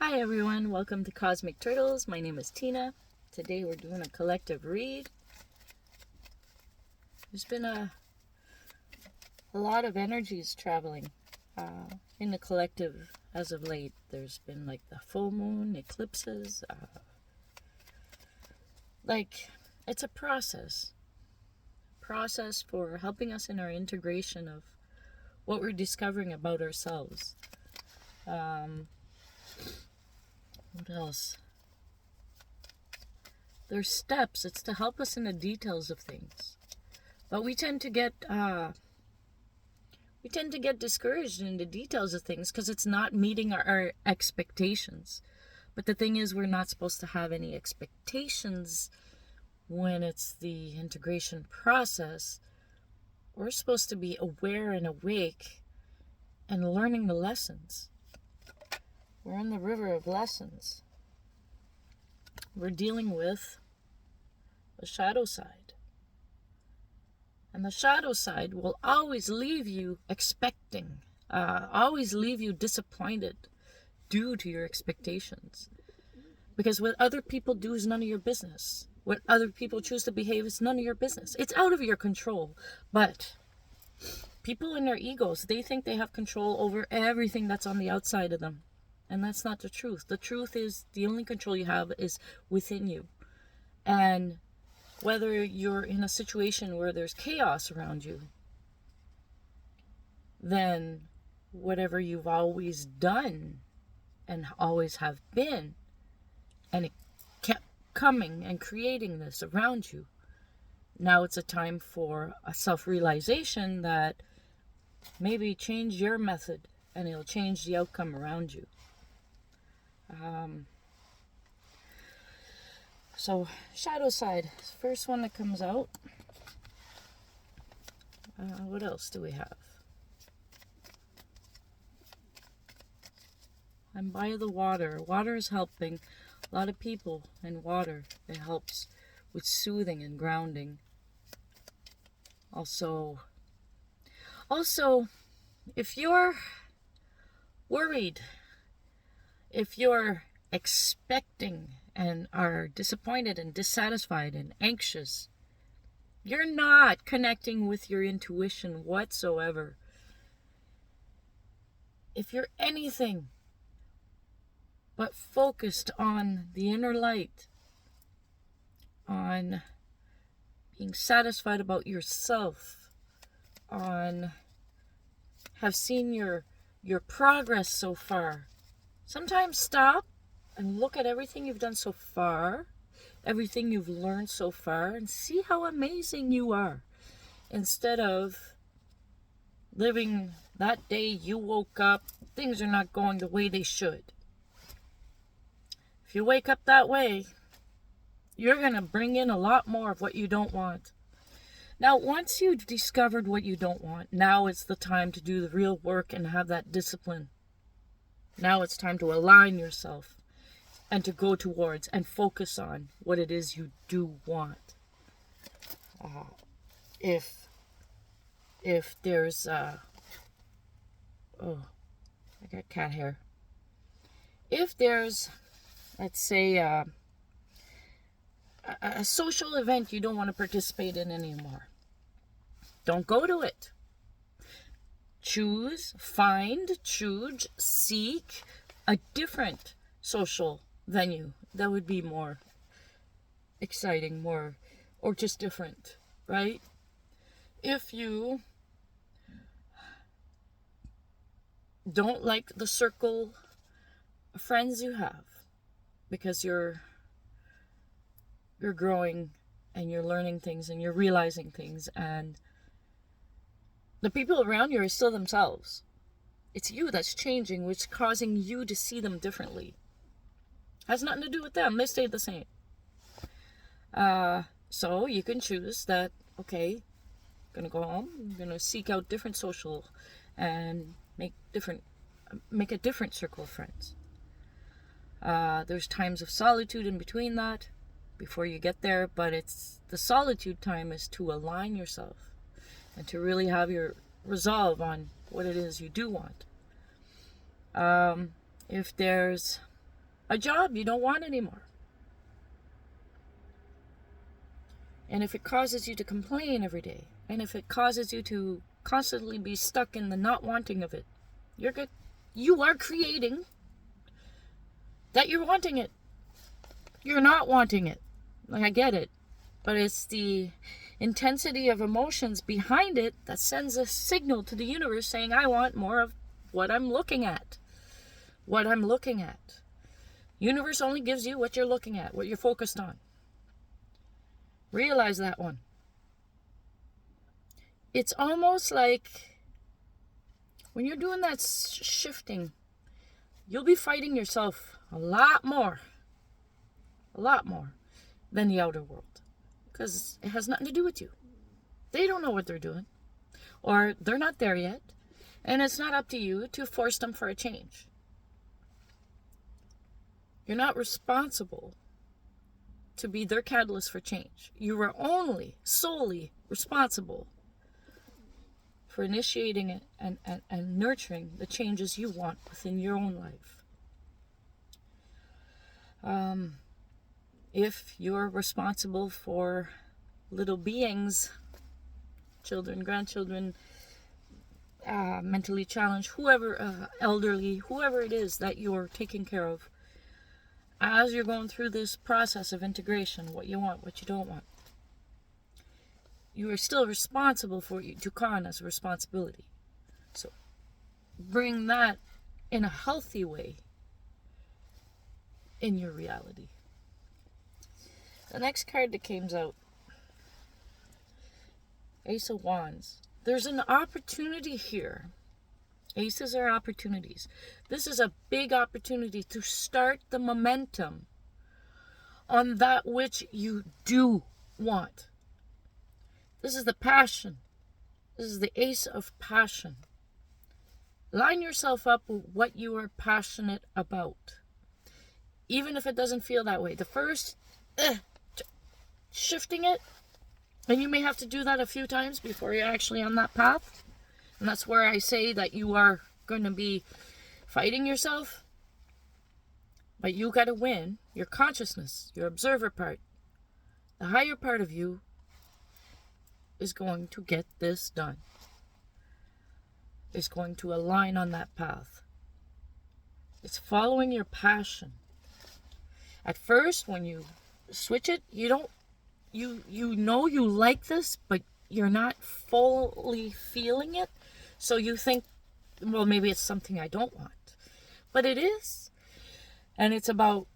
Hi everyone, welcome to Cosmic Turtles. My name is Tina. Today we're doing a collective read. There's been a lot of energies traveling in the collective as of late. There's been like the full moon, eclipses. It's a process for helping us in our integration of what we're discovering about ourselves. What else? There's steps. It's to help us in the details of things. But we tend to get discouraged in the details of things because it's not meeting our expectations. But the thing is, we're not supposed to have any expectations when it's the integration process. We're supposed to be aware and awake and learning the lessons. We're in the river of lessons. We're dealing with the shadow side. And the shadow side will always leave you expecting, always leave you disappointed due to your expectations. Because what other people do is none of your business. What other people choose to behave is none of your business. It's out of your control. But people in their egos, they think they have control over everything that's on the outside of them. And that's not the truth. The truth is the only control you have is within you. And whether you're in a situation where there's chaos around you, then whatever you've always done and always have been, and it kept coming and creating this around you, now it's a time for a self-realization that maybe change your method and it'll change the outcome around you. So shadow side, first one that comes out. What else do we have? I'm by the water. Water is helping a lot of people, and water, it helps with soothing and grounding. Also, if you're worried, if you're expecting and are disappointed and dissatisfied and anxious, you're not connecting with your intuition whatsoever. If you're anything but focused on the inner light, on being satisfied about yourself, on have seen your progress so far, sometimes stop and look at everything you've done so far, everything you've learned so far, and see how amazing you are. Instead of living that day you woke up, things are not going the way they should. If you wake up that way, you're going to bring in a lot more of what you don't want. Now, once you've discovered what you don't want, now it's the time to do the real work and have that discipline. Now it's time to align yourself and to go towards and focus on what it is you do want. If there's I got cat hair. If there's, let's say, a social event you don't want to participate in anymore, don't go to it. Seek a different social venue that would be more exciting, or just different, right? If you don't like the circle of friends you have because you're growing and you're learning things and you're realizing things, and the people around you are still themselves, it's you that's changing, which is causing you to see them differently. Has nothing to do with them. They stayed the same. So you can choose that, okay, I'm gonna go home, I'm gonna seek out different social and make a different circle of friends. There's times of solitude in between that before you get there, but it's the solitude time is to align yourself and to really have your resolve on what it is you do want. If there's A job you don't want anymore. And if it causes you to complain every day, and if it causes you to constantly be stuck in the not wanting of it, you're good. You are creating that you're wanting it. You're not wanting it. I get it. But it's the intensity of emotions behind it that sends a signal to the universe saying, I want more of what I'm looking at. What I'm looking at. Universe only gives you what you're looking at, what you're focused on. Realize that one. It's almost like when you're doing that shifting, you'll be fighting yourself a lot more than the outer world. Because it has nothing to do with you. They don't know what they're doing. Or they're not there yet. And it's not up to you to force them for a change. You're not responsible to be their catalyst for change. You are only solely responsible for initiating it and nurturing the changes you want within your own life. If you're responsible for little beings, children, grandchildren, mentally challenged, whoever, elderly, whoever it is that you're taking care of, as you're going through this process of integration, what you want, what you don't want, you are still responsible for it. Dukkha as a responsibility. So bring that in a healthy way in your reality. The next card that came out, Ace of Wands. There's an opportunity here. Aces are opportunities. This is a big opportunity to start the momentum on that which you do want. This is the passion. This is the Ace of Passion. Line yourself up with what you are passionate about. Even if it doesn't feel that way. The first, shifting it, and you may have to do that a few times before you're actually on that path. And that's where I say that you are going to be fighting yourself. But you got to win your consciousness, your observer part. The higher part of you is going to get this done. Is going to align on that path. It's following your passion. At first, when you switch it, you know you like this, but you're not fully feeling it. So you think, well, maybe it's something I don't want. But it is. And it's about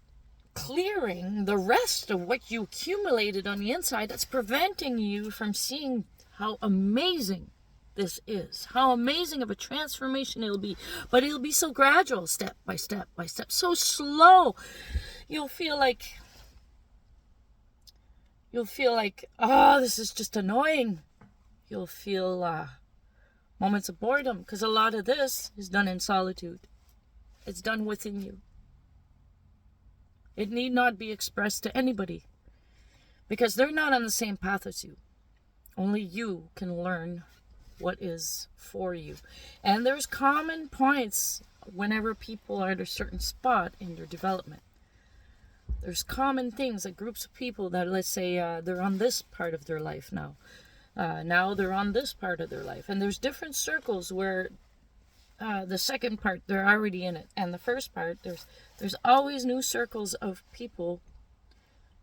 clearing the rest of what you accumulated on the inside that's preventing you from seeing how amazing this is. How amazing of a transformation it'll be. But it'll be so gradual, step by step by step. So slow. You'll feel like, oh, this is just annoying. You'll feel moments of boredom, because a lot of this is done in solitude. It's done within you. It need not be expressed to anybody, because they're not on the same path as you. Only you can learn what is for you. And there's common points whenever people are at a certain spot in their development. There's common things, like groups of people that, let's say, they're on this part of their life now. Now they're on this part of their life. And there's different circles where the second part, they're already in it. And the first part, there's always new circles of people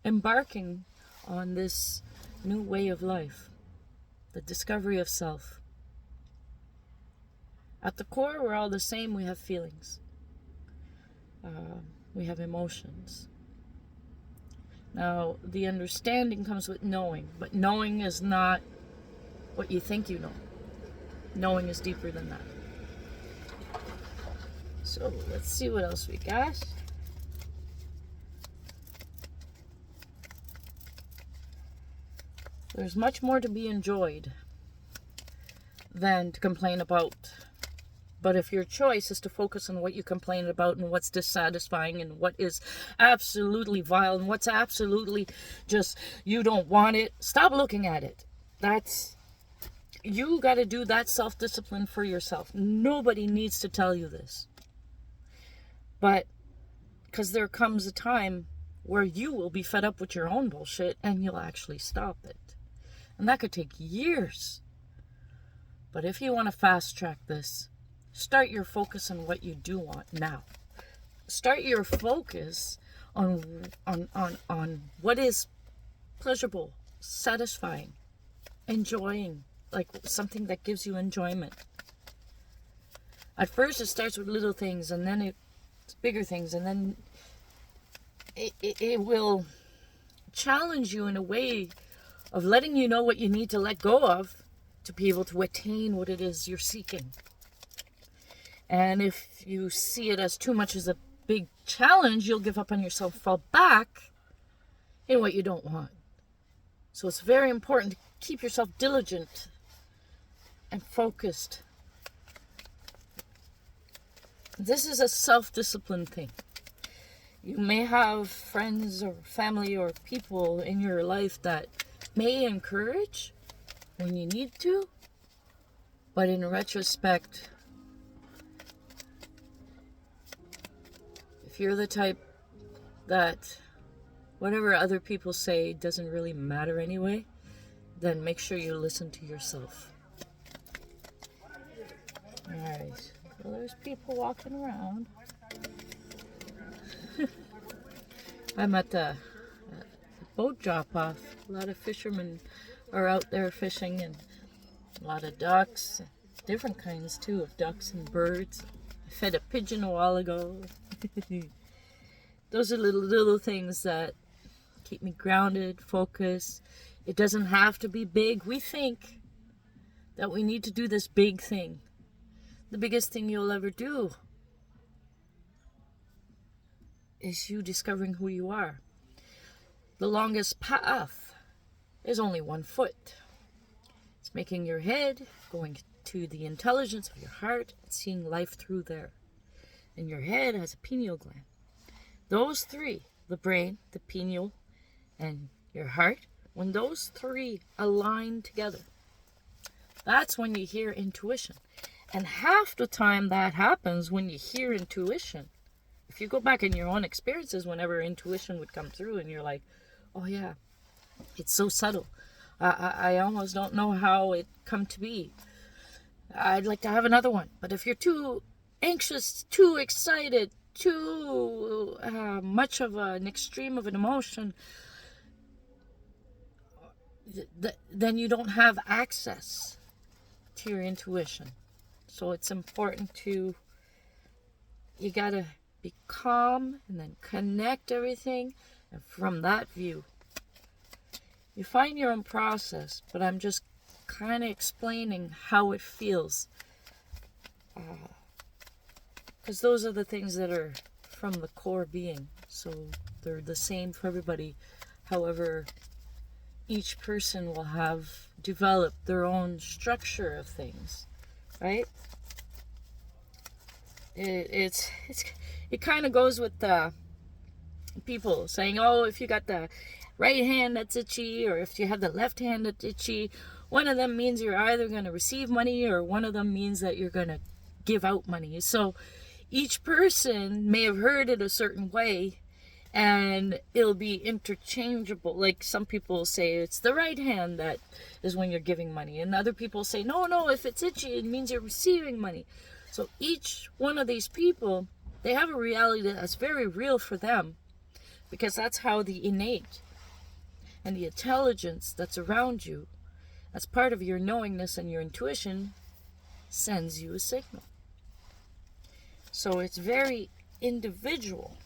embarking on this new way of life. The discovery of self. At the core, we're all the same. We have feelings. We have emotions. Now, the understanding comes with knowing, but knowing is not what you think you know. Knowing is deeper than that. So, let's see what else we got. There's much more to be enjoyed than to complain about. But if your choice is to focus on what you complain about and what's dissatisfying and what is absolutely vile and what's absolutely just, you don't want it, stop looking at it. You got to do that self-discipline for yourself. Nobody needs to tell you this. But Because there comes a time where you will be fed up with your own bullshit and you'll actually stop it. And that could take years. But if you want to fast track this, start your focus on what you do want now. Start your focus on what is pleasurable, satisfying, enjoying, like something that gives you enjoyment. At first it starts with little things, and then it's bigger things, and then it will challenge you in a way of letting you know what you need to let go of to be able to attain what it is you're seeking. And if you see it as too much as a big challenge, you'll give up on yourself, fall back in what you don't want. So it's very important to keep yourself diligent and focused. This is a self-discipline thing. You may have friends or family or people in your life that may encourage when you need to, but in retrospect, if you're the type that whatever other people say doesn't really matter anyway, then make sure you listen to yourself. Alright, well, there's people walking around. I'm at the boat drop-off. A lot of fishermen are out there fishing, and a lot of ducks, different kinds too of ducks and birds. I fed a pigeon a while ago. Those are little things that keep me grounded, focused. It doesn't have to be big. We think that we need to do this big thing. The biggest thing you'll ever do is you discovering who you are. The longest path is only 1 foot. It's making your head, going to the intelligence of your heart, and seeing life through there. And your head has a pineal gland. Those three, the brain, the pineal, and your heart, when those three align together, that's when you hear intuition. And half the time that happens when you hear intuition, if you go back in your own experiences, whenever intuition would come through and you're like, oh yeah, it's so subtle. I almost don't know how it come to be. I'd like to have another one. But if you're too anxious, too excited, too much of an extreme of an emotion, then you don't have access to your intuition. So it's important you gotta be calm and then connect everything, and from that view you find your own process, but I'm just kind of explaining how it feels, because those are the things that are from the core being, so they're the same for everybody. However, each person will have developed their own structure of things, right? It kind of goes with the people saying, oh, if you got the right hand that's itchy, or if you have the left hand that's itchy, one of them means you're either going to receive money, or one of them means that you're going to give out money. So each person may have heard it a certain way, and it'll be interchangeable. Like some people say it's the right hand that is when you're giving money, and other people say no, if it's itchy it means you're receiving money. So each one of these people, they have a reality that's very real for them, because that's how the innate and the intelligence that's around you, as part of your knowingness and your intuition, sends you a signal. So it's very individual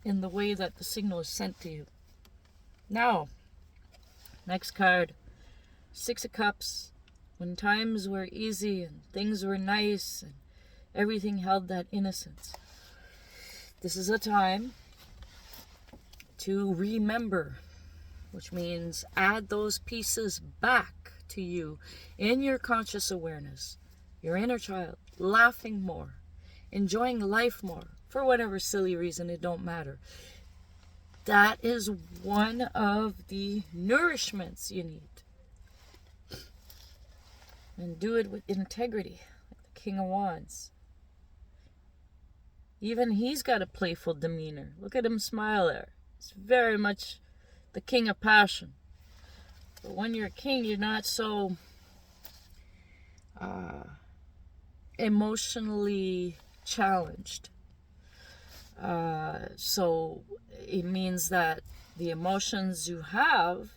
in the way that the signal is sent to you. Now, next card, 6 of Cups. When times were easy and things were nice and everything held that innocence. This is a time to remember, which means add those pieces back to you in your conscious awareness, your inner child, laughing more, enjoying life more, for whatever silly reason, it don't matter. That is one of the nourishments you need. And do it with integrity, like the King of Wands. Even he's got a playful demeanor. Look at him smile there. It's very much the king of passion. But when you're a king, you're not so emotionally challenged. So it means that the emotions you have,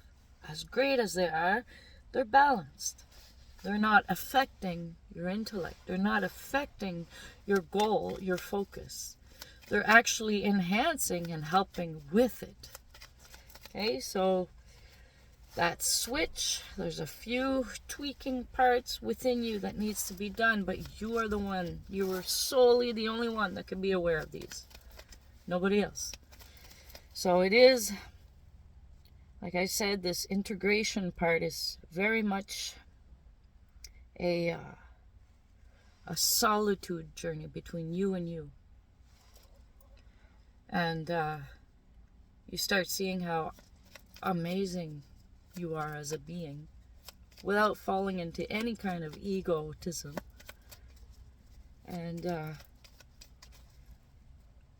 as great as they are, they're balanced. They're not affecting your intellect. They're not affecting your goal, your focus. They're actually enhancing and helping with it. Okay, so that switch, there's a few tweaking parts within you that needs to be done, but you are the one, you are solely the only one that can be aware of these. Nobody else. So it is, like I said, this integration part is very much a solitude journey between you and you. And you start seeing how amazing you are as a being without falling into any kind of egotism. And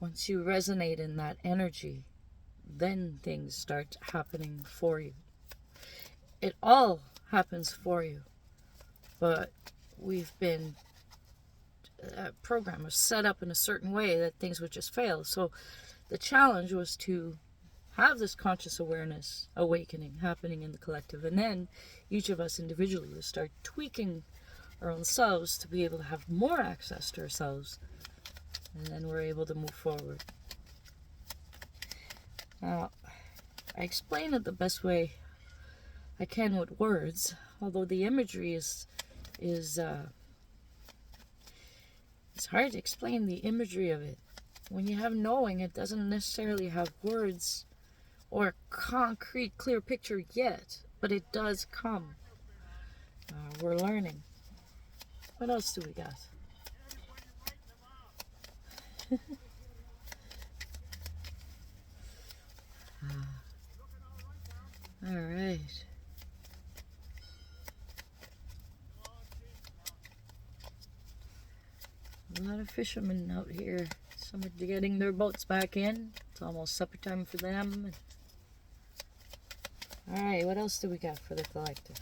once you resonate in that energy, then things start happening for you. It all happens for you. But we've been programmed or set up in a certain way that things would just fail. So the challenge was to have this conscious awareness awakening happening in the collective. And then each of us individually will start tweaking our own selves to be able to have more access to ourselves. And then we're able to move forward. Now, I explain it the best way I can with words, although the imagery is it's hard to explain the imagery of it. When you have knowing, it doesn't necessarily have words or a concrete, clear picture yet, but it does come. We're learning. What else do we got? All right. A lot of fishermen out here. Some are getting their boats back in. It's almost supper time for them. Alright, what else do we got for the collective?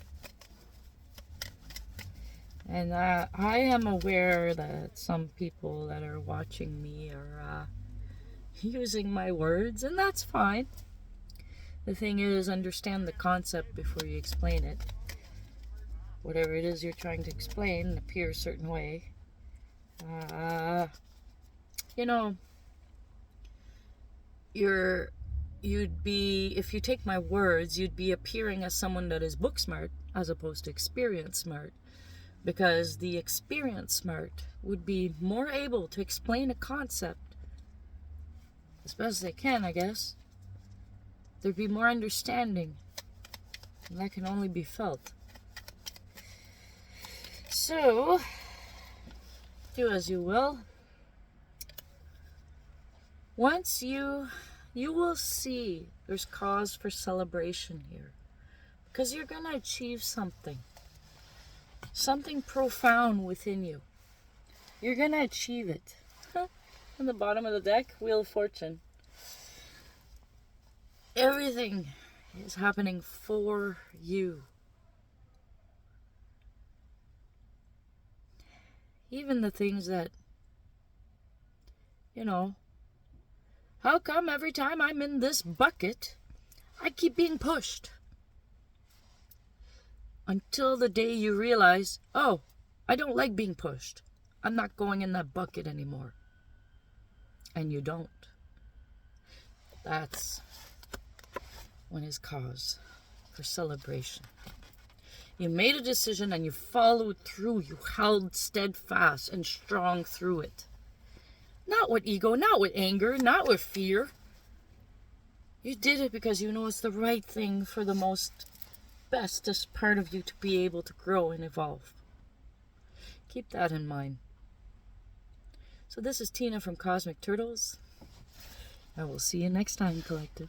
And I am aware that some people that are watching me are using my words, and that's fine. The thing is, understand the concept before you explain it. Whatever it is you're trying to explain appear a certain way. You'd be, if you take my words, you'd be appearing as someone that is book smart as opposed to experience smart, because the experience smart would be more able to explain a concept as best they can, I guess. There'd be more understanding, and that can only be felt. So do as you will. Once you will see there's cause for celebration here, because you're going to achieve something profound within you. You're going to achieve it. On the bottom of the deck, Wheel of Fortune. Everything is happening for you. Even the things that, how come every time I'm in this bucket, I keep being pushed? Until the day you realize, oh, I don't like being pushed. I'm not going in that bucket anymore. And you don't. That's when is cause for celebration. You made a decision and you followed through. You held steadfast and strong through it. Not with ego, not with anger, not with fear. You did it because you know it's the right thing for the most bestest part of you to be able to grow and evolve. Keep that in mind. So this is Tina from Cosmic Turtles. I will see you next time, Collective.